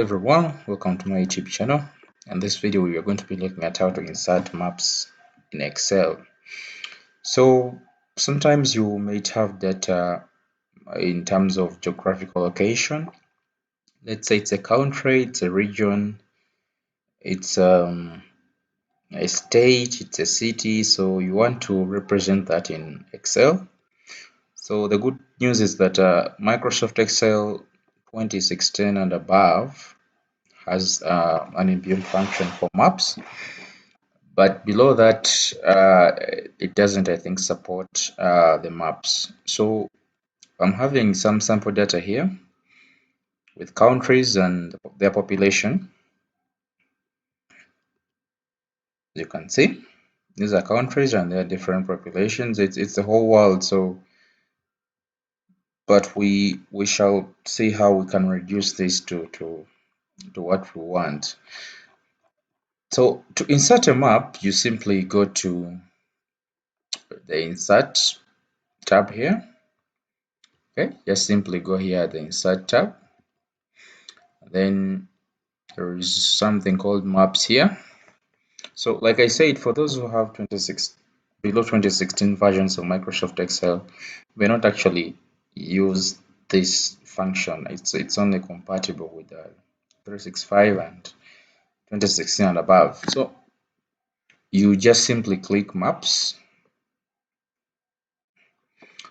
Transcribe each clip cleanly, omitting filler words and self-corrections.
everyone, welcome to my YouTube channel. In this video we are going to be looking at how to insert maps in Excel. So sometimes you might have data in terms of geographical location. Let's say it's a country, it's a region, it's a state, it's a city, so you want to represent that in Excel. So the good news is that Microsoft Excel 2016 and above has an inbuilt function for maps, but below that it doesn't, I think, support the maps. So I'm having some sample data here with countries and their population. You can see these are countries and their different populations. It's the whole world. So but we shall see how we can reduce this to what we want. So to insert a map, you simply go to the insert tab here. Okay, just simply go here at the insert tab. Then there is something called maps here. So like I said, for those who have below 2016 versions of Microsoft Excel, may not actually use this function. It's only compatible with 365 and 2016 and above. So you just simply click maps.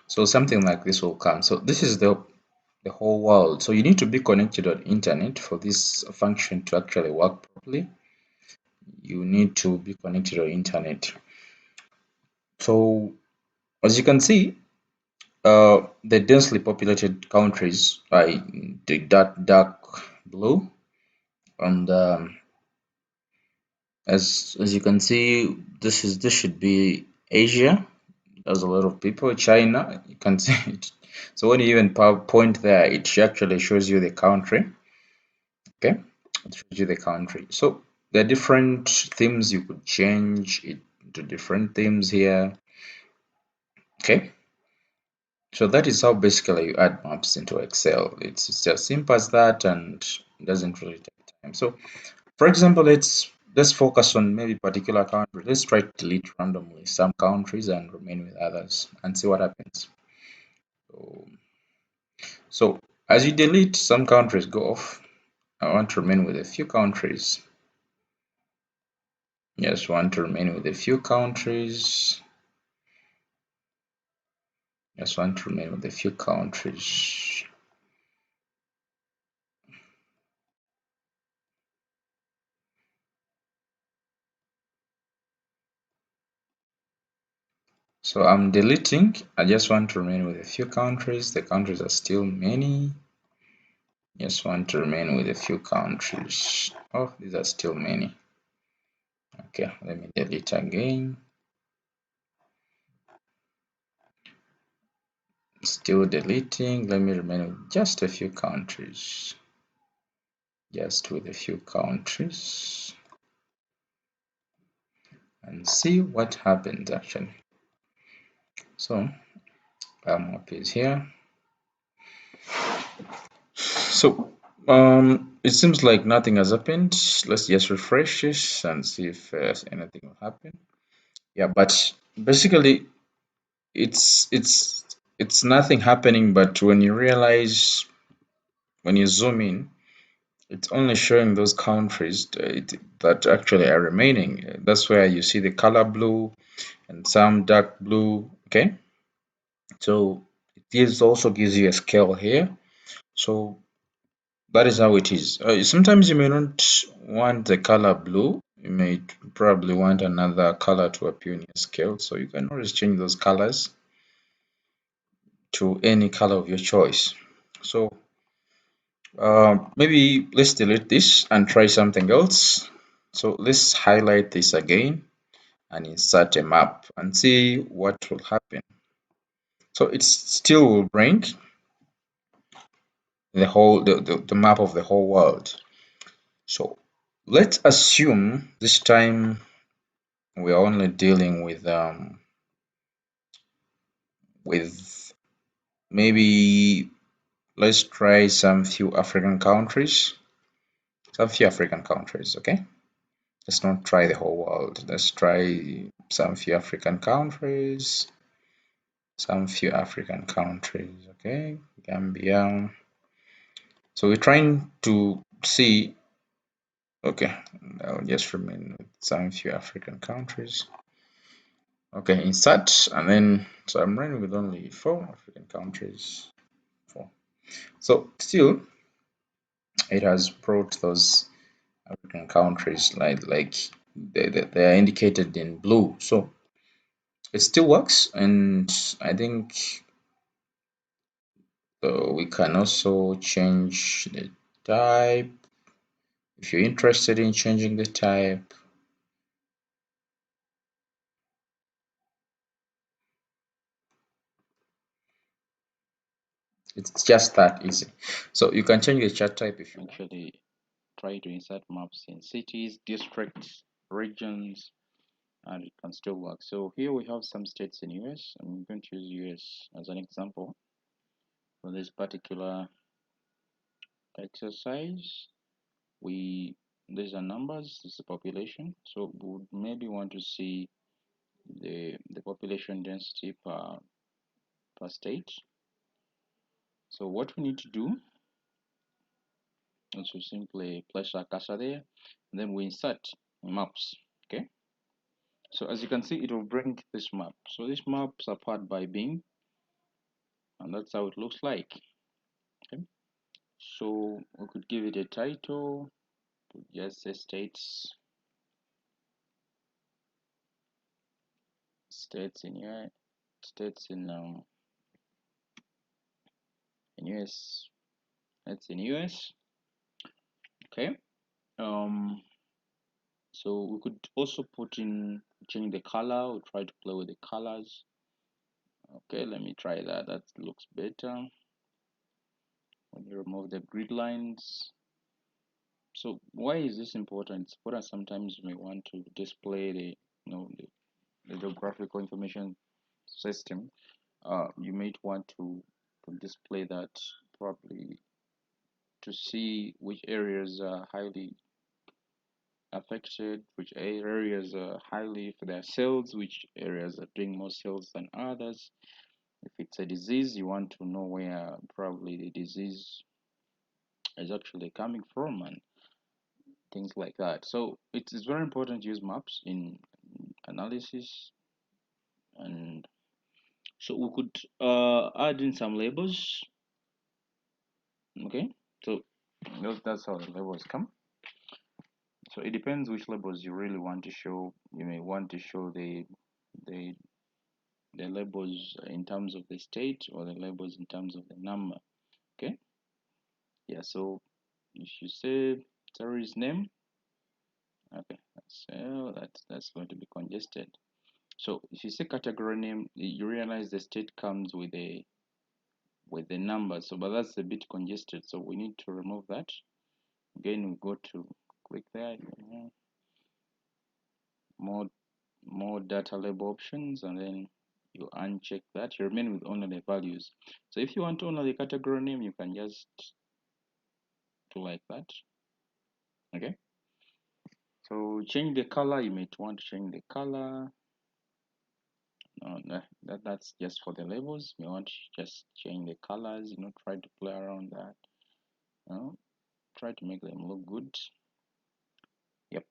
So something like this will come. So this is the whole world. So you need to be connected on internet for this function to actually work properly. You need to be connected on internet. So as you can see, the densely populated countries are the dark blue, and as you can see, this should be Asia. There's a lot of people. China, you can see it. So when you even point there, it actually shows you the country. Okay, it shows you the country. So there are different themes. You could change it to different themes here. Okay, so that is how basically you add maps into Excel. It's as simple as that, and it doesn't really take time. So for example, let's focus on maybe particular country. Let's try to delete randomly some countries and remain with others and see what happens. So as you delete some countries, go off. I want to remain with a few countries. Yes, want to remain with a few countries. Just want to remain with a few countries. So I'm deleting. I just want to remain with a few countries. The countries are still many. Just want to remain with a few countries. Oh, these are still many. Okay, let me delete again. Still deleting. Let me remain with just a few countries. Just with a few countries. And see what happens actually. So map is here. So it seems like nothing has happened. Let's just refresh this and see if anything will happen. Yeah, but basically it's nothing happening, but when you realize, when you zoom in, it's only showing those countries that actually are remaining. That's where you see the color blue and some dark blue. Okay, so it also gives you a scale here. So that is how it is. Sometimes you may not want the color blue. You may probably want another color to appear in your scale. So you can always change those colors to any color of your choice. So maybe let's delete this and try something else. So let's highlight this again and insert a map and see what will happen. So it still will bring the map of the whole world. So let's assume this time we are only dealing with maybe let's try some few African countries. some few African countries. Okay, let's not try the whole world. Let's try some few African countries. Some few African countries. Okay, Gambia. So we're trying to see. Okay, I'll just remain with some few African countries. Okay, insert, and then so I'm running with only 4 African countries. 4. So still, it has brought those African countries like they are indicated in blue. So it still works, and I think we can also change the type if you're interested in changing the type. It's just that easy. So you can change the chart type if you actually try to insert maps in cities, districts, regions, and it can still work. So here we have some states in US. I'm going to use US as an example for this particular exercise. These are numbers, this is the population. So we would maybe want to see the population density per state. So what we need to do is to simply place our cursor there, and then we insert maps. Okay. So as you can see, it will bring this map. So these maps are part by Bing, and that's how it looks like. Okay. So we could give it a title, just say states in here, states in US, that's in US. Okay. Um. So we could also put in change the color. We'll try to play with the colors. Okay, let me try that. That looks better. When you remove the grid lines. So why is this important? It's important sometimes you may want to display the geographical information system. You might want to display that probably to see which areas are highly affected, which areas are highly for their sales, which areas are doing more sales than others. If it's a disease, you want to know where probably the disease is actually coming from and things like that. So it's very important to use maps in analysis. And so we could add in some labels. Okay, so that's how the labels come. So it depends which labels you really want to show. You may want to show the the labels in terms of the state or the labels in terms of the number. Okay, yeah. So if you say series name, okay, that's going to be congested. So if you say category name, you realize the state comes with the number. So but that's a bit congested. So we need to remove that. Again, we go to click there, more more data label options, and then you uncheck that. You remain with only the values. So if you want only the category name, you can just do like that. Okay. So change the color. You might want to change the color. No, that's just for the labels. You want to just change the colors. Try to play around that. You know, try to make them look good. Yep.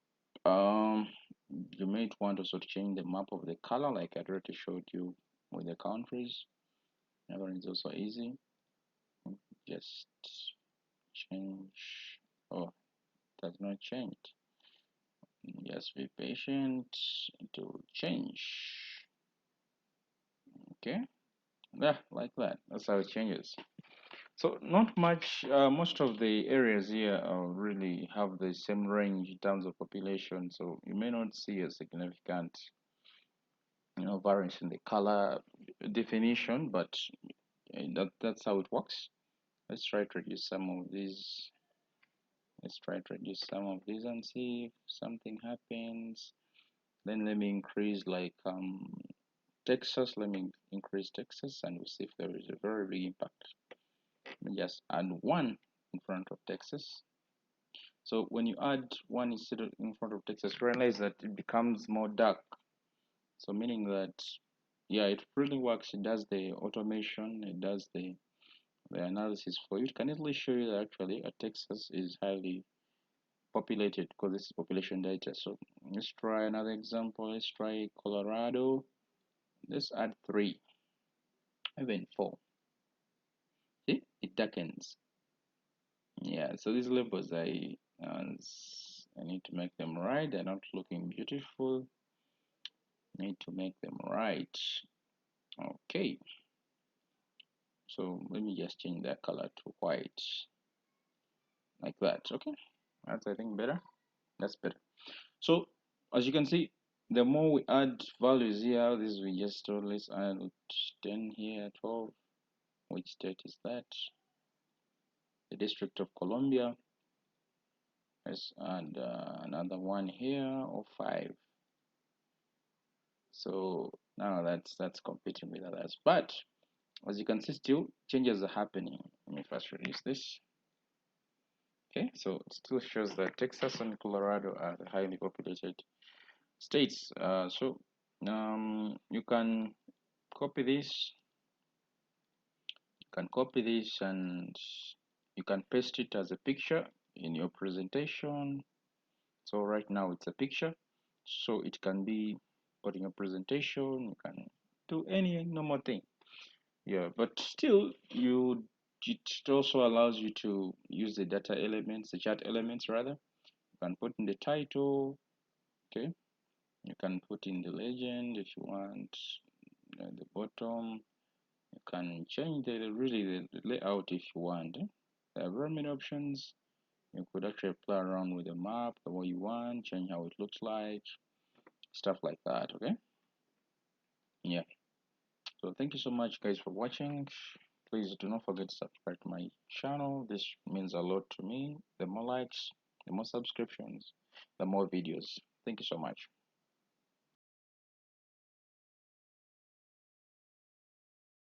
Um, you might want also to change the map of the color, like I already showed you with the countries. That one is also easy. Just change. Oh, it has not changed. Just be patient to change. Okay. Yeah, like that. That's how it changes. So not much. Most of the areas here really have the same range in terms of population. So you may not see a significant, variance in the color definition, but that's how it works. Let's try to reduce some of these. Let's try to reduce some of these and see if something happens. Then let me increase like Texas. Let me increase Texas and we'll see if there is a very big impact. Let me just add one in front of Texas. So when you add one instead of in front of Texas, realize that it becomes more dark. So meaning that, yeah, it really works. It does the automation, it does the analysis for you. It can easily show you that actually Texas is highly populated because this is population data. So let's try another example. Let's try Colorado. Let's add 3, even 4. See, it darkens. Yeah, so these labels I need to make them right. They're not looking beautiful. Need to make them right. Okay, so let me just change that color to white, like that. Okay, that's, I think, better. That's better. So as you can see, the more we add values here, this we just told, let's add 10 here, 12. Which state is that? The District of Columbia. Let's add another one here, or 5. So now that's competing with others. But as you can see, still changes are happening. Let me first release this. Okay, so it still shows that Texas and Colorado are the highly populated states. You can copy this. You can copy this and you can paste it as a picture in your presentation. So right now it's a picture, so it can be put in your presentation. You can do any normal thing. Yeah, but still, it also allows you to use the data elements, the chart elements rather. You can put in the title. Okay, you can put in the legend if you want. At the bottom, you can change the layout if you want. There are very many options. You could actually play around with the map the way you want, change how it looks like, stuff like that. Okay, yeah. So thank you so much, guys, for watching. Please do not forget to subscribe to my channel. This means a lot to me. The more likes, the more subscriptions, the more videos. Thank you so much.